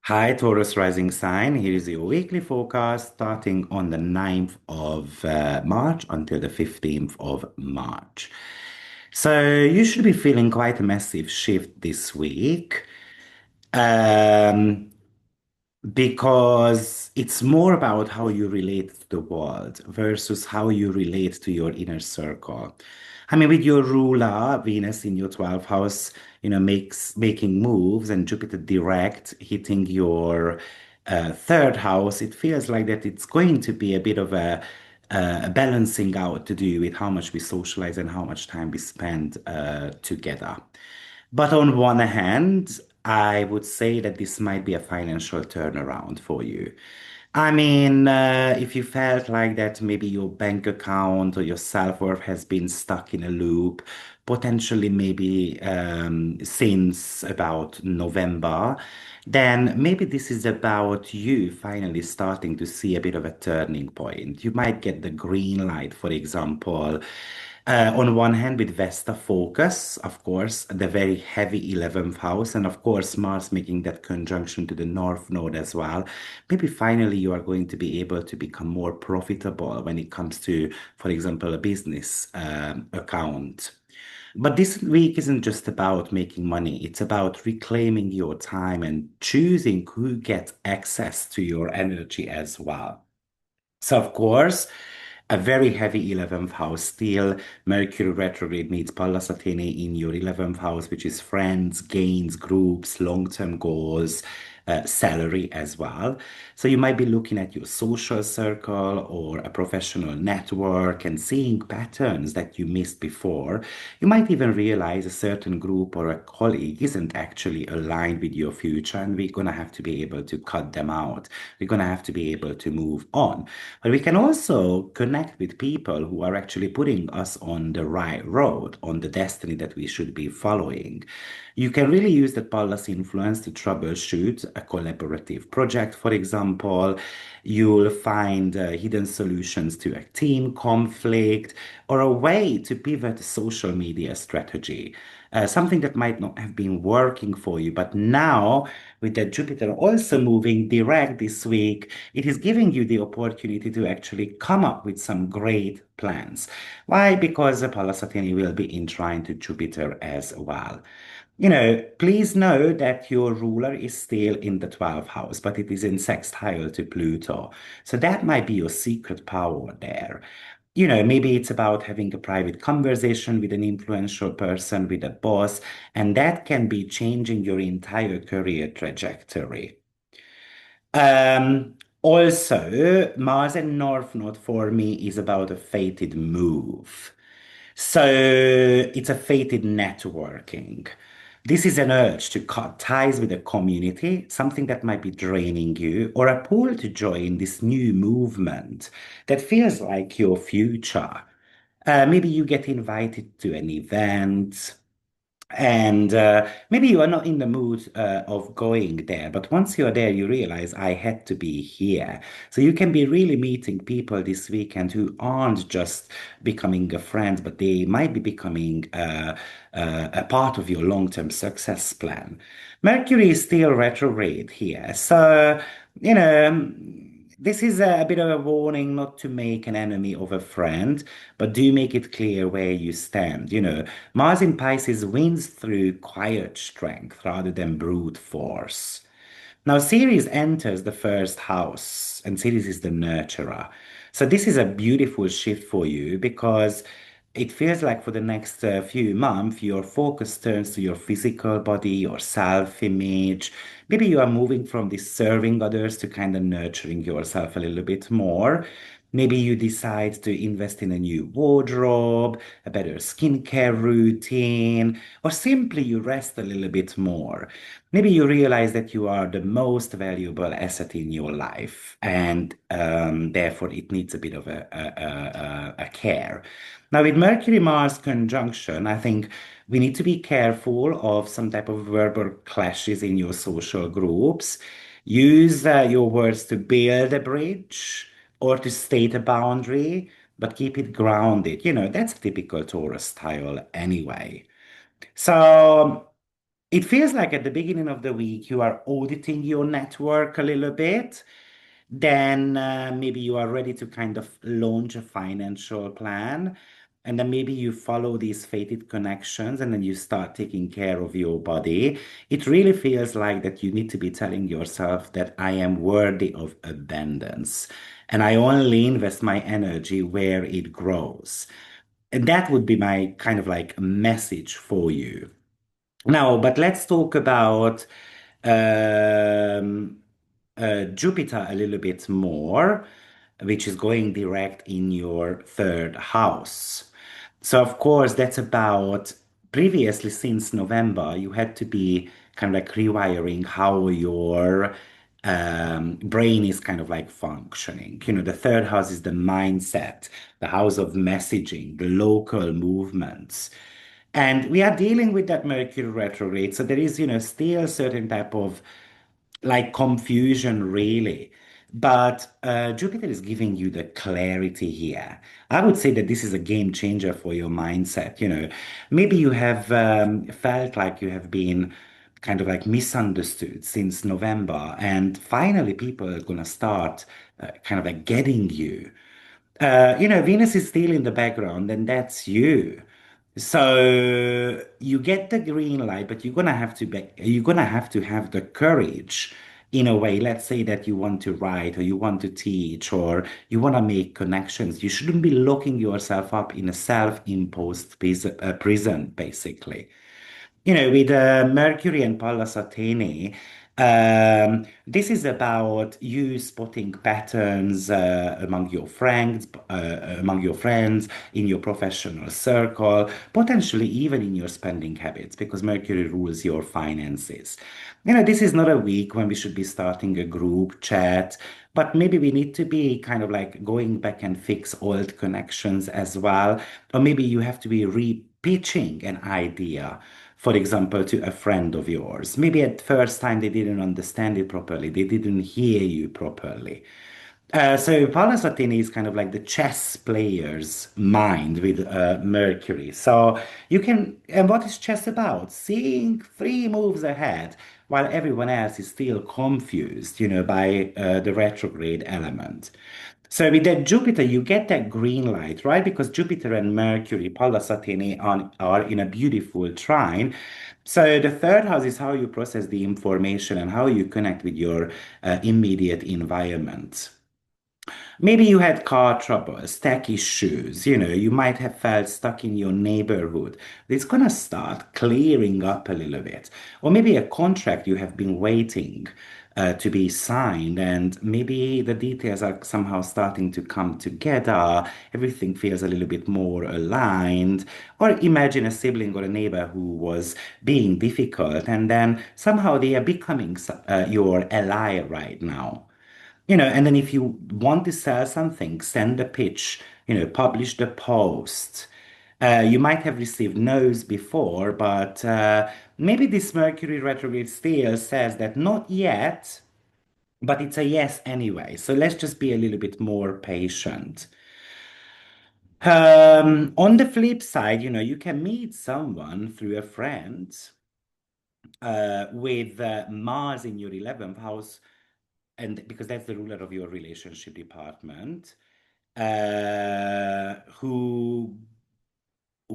Hi, Taurus rising sign. Here is your weekly forecast starting on the 9th of March until the 15th of March. So you should be feeling quite a massive shift this week. Um, because it's more about how you relate to the world versus how you relate to your inner circle. I mean, with your ruler, Venus in your 12th house, making moves and Jupiter direct hitting your third house, it feels like that it's going to be a bit of a balancing out to do with how much we socialize and how much time we spend together. But on one hand, I would say that this might be a financial turnaround for you. I mean, if you felt like that maybe your bank account or your self-worth has been stuck in a loop, potentially maybe since about November, then maybe this is about you finally starting to see a bit of a turning point. You might get the green light, for example, on one hand, with Vesta focus, of course, the very heavy 11th house, and of course, Mars making that conjunction to the North Node as well. Maybe finally you are going to be able to become more profitable when it comes to, for example, a business account. But this week isn't just about making money, it's about reclaiming your time and choosing who gets access to your energy as well. So, of course, a very heavy 11th house still. Mercury retrograde meets Pallas Athene in your 11th house, which is friends, gains, groups, long-term goals, salary as well. So you might be looking at your social circle or a professional network and seeing patterns that you missed before. You might even realize a certain group or a colleague isn't actually aligned with your future, and we're going to have to be able to cut them out. We're going to have to be able to move on. But we can also connect with people who are actually putting us on the right road, on the destiny that we should be following. You can really use the Pallas influence to troubleshoot a collaborative project, for example. You'll find hidden solutions to a team conflict or a way to pivot a social media strategy. Something that might not have been working for you, but now with the Jupiter also moving direct this week, it is giving you the opportunity to actually come up with some great plans. Why? Because the Pallas Athene will be in trine to Jupiter as well. Please know that your ruler is still in the 12th house, but it is in sextile to Pluto. So that might be your secret power there. Maybe it's about having a private conversation with an influential person, with a boss, and that can be changing your entire career trajectory. Also, Mars and North Node for me is about a fated move. So it's a fated networking. This is an urge to cut ties with a community, something that might be draining you, or a pull to join this new movement that feels like your future. Maybe you get invited to an event, and maybe you are not in the mood of going there, but once you're there, you realize I had to be here. So you can be really meeting people this weekend who aren't just becoming a friend, but they might be becoming a part of your long-term success plan. Mercury is still retrograde here. So, you know, this is a bit of a warning not to make an enemy of a friend, but do make it clear where you stand. Mars in Pisces wins through quiet strength rather than brute force. Now, Ceres enters the first house, and Ceres is the nurturer. So, this is a beautiful shift for you because it feels like for the next few months, your focus turns to your physical body, your self-image. Maybe you are moving from this serving others to kind of nurturing yourself a little bit more. Maybe you decide to invest in a new wardrobe, a better skincare routine, or simply you rest a little bit more. Maybe you realize that you are the most valuable asset in your life, and therefore it needs a bit of a care. Now, with Mercury Mars conjunction, I think we need to be careful of some type of verbal clashes in your social groups. Use your words to build a bridge or to state a boundary, but keep it grounded. That's a typical Taurus style anyway. So it feels like at the beginning of the week you are auditing your network a little bit. Then maybe you are ready to kind of launch a financial plan. And then maybe you follow these fated connections and then you start taking care of your body. It really feels like that you need to be telling yourself that I am worthy of abundance and I only invest my energy where it grows. And that would be my kind of like message for you. Now, but let's talk about um, Jupiter a little bit more, which is going direct in your third house. So, of course, that's about previously since November, you had to be kind of like rewiring how your brain is kind of like functioning. You know, the third house is the mindset, the house of messaging, the local movements. And we are dealing with that Mercury retrograde. So there is, still a certain type of like confusion, really. But Jupiter is giving you the clarity here. I would say that this is a game changer for your mindset. Maybe you have felt like you have been kind of like misunderstood since November, and finally people are going to start kind of like getting you. Venus is still in the background, and that's you. So you get the green light, but you're gonna have to have the courage in a way. Let's say that you want to write or you want to teach or you want to make connections. You shouldn't be locking yourself up in a self-imposed prison, basically. With Mercury and Pallas Athene, this is about you spotting patterns among your friends, in your professional circle, potentially even in your spending habits, because Mercury rules your finances. This is not a week when we should be starting a group chat, but maybe we need to be kind of like going back and fix old connections as well. Or maybe you have to be re-pitching an idea, for example, to a friend of yours. Maybe at first time they didn't understand it properly, they didn't hear you properly. So Pallas Athene is kind of like the chess player's mind with Mercury. So and what is chess about? Seeing 3 moves ahead while everyone else is still confused, by the retrograde element. So with that Jupiter, you get that green light, right? Because Jupiter and Mercury, Pallas Athene, are in a beautiful trine. So the third house is how you process the information and how you connect with your immediate environment. Maybe you had car troubles, tech issues, you might have felt stuck in your neighborhood. It's gonna start clearing up a little bit. Or maybe a contract you have been waiting to be signed, and maybe the details are somehow starting to come together. Everything feels a little bit more aligned. Or imagine a sibling or a neighbor who was being difficult, and then somehow they are becoming your ally right now. And then if you want to sell something, send a pitch, publish the post. You might have received no's before, but maybe this Mercury retrograde still says that not yet, but it's a yes anyway. So let's just be a little bit more patient. On the flip side, you can meet someone through a friend with Mars in your 11th house, and because that's the ruler of your relationship department, who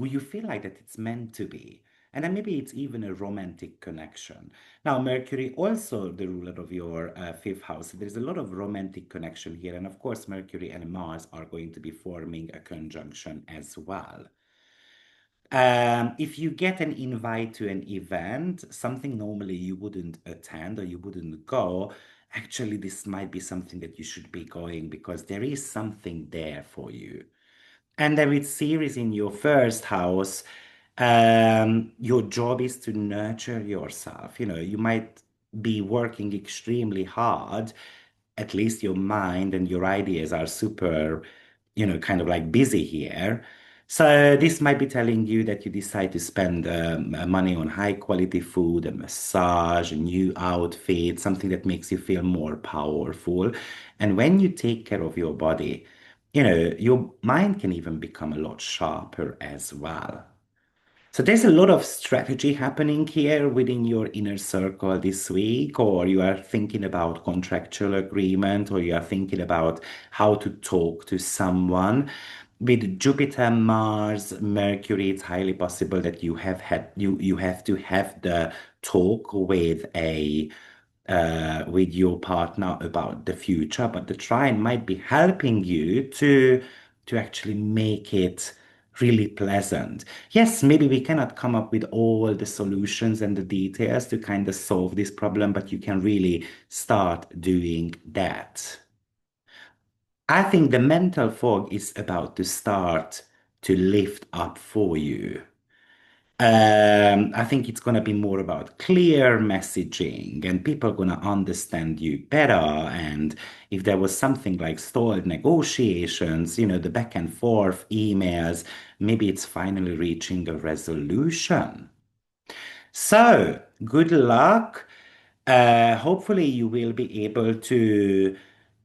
you feel like that it's meant to be. And then maybe it's even a romantic connection. Now, Mercury, also the ruler of your fifth house. There's a lot of romantic connection here. And of course, Mercury and Mars are going to be forming a conjunction as well. If you get an invite to an event, something normally you wouldn't attend or you wouldn't go, actually, this might be something that you should be going because there is something there for you. And then with Ceres in your first house, your job is to nurture yourself. You might be working extremely hard. At least your mind and your ideas are super, kind of like busy here. So this might be telling you that you decide to spend money on high quality food, a massage, a new outfit, something that makes you feel more powerful. And when you take care of your body, your mind can even become a lot sharper as well. So there's a lot of strategy happening here within your inner circle this week, or you are thinking about contractual agreement, or you are thinking about how to talk to someone. With Jupiter, Mars, Mercury, it's highly possible that you have to have the talk with your partner about the future, but the trine might be helping you to actually make it really pleasant. Yes, maybe we cannot come up with all the solutions and the details to kind of solve this problem, but you can really start doing that. I think the mental fog is about to start to lift up for you. I think it's going to be more about clear messaging and people going to understand you better. And if there was something like stalled negotiations, the back and forth emails, maybe it's finally reaching a resolution. So, good luck. Hopefully, you will be able to.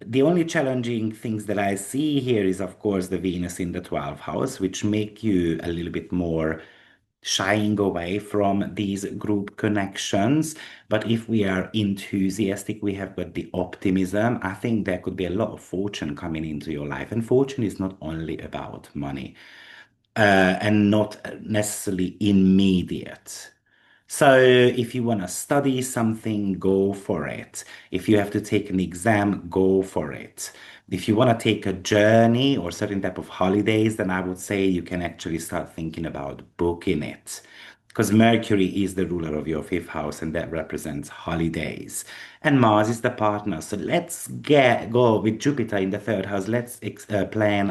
The only challenging things that I see here is, of course, the Venus in the 12th house, which make you a little bit more shying away from these group connections. But if we are enthusiastic, we have got the optimism. I think there could be a lot of fortune coming into your life. And fortune is not only about money, and not necessarily immediate. So if you want to study something, go for it. If you have to take an exam, go for it. If you want to take a journey or certain type of holidays, then I would say you can actually start thinking about booking it. Because Mercury is the ruler of your fifth house, and that represents holidays. And Mars is the partner. So let's go with Jupiter in the third house. Let's plan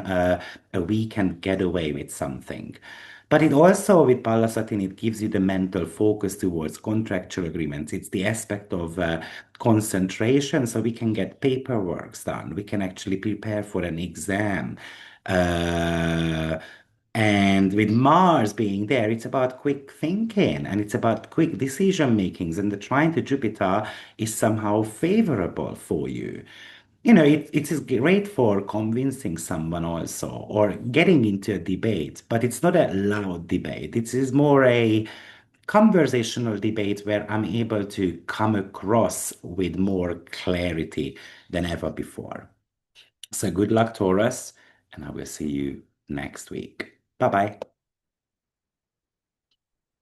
a weekend getaway with something. But it also, with Pallas Saturn, it gives you the mental focus towards contractual agreements. It's the aspect of concentration, so we can get paperwork done. We can actually prepare for an exam. Uh, and with Mars being there, it's about quick thinking and it's about quick decision makings. And the trine to Jupiter is somehow favorable for you. It is great for convincing someone also or getting into a debate, but it's not a loud debate. It is more a conversational debate where I'm able to come across with more clarity than ever before. So good luck, Taurus, and I will see you next week. Bye bye.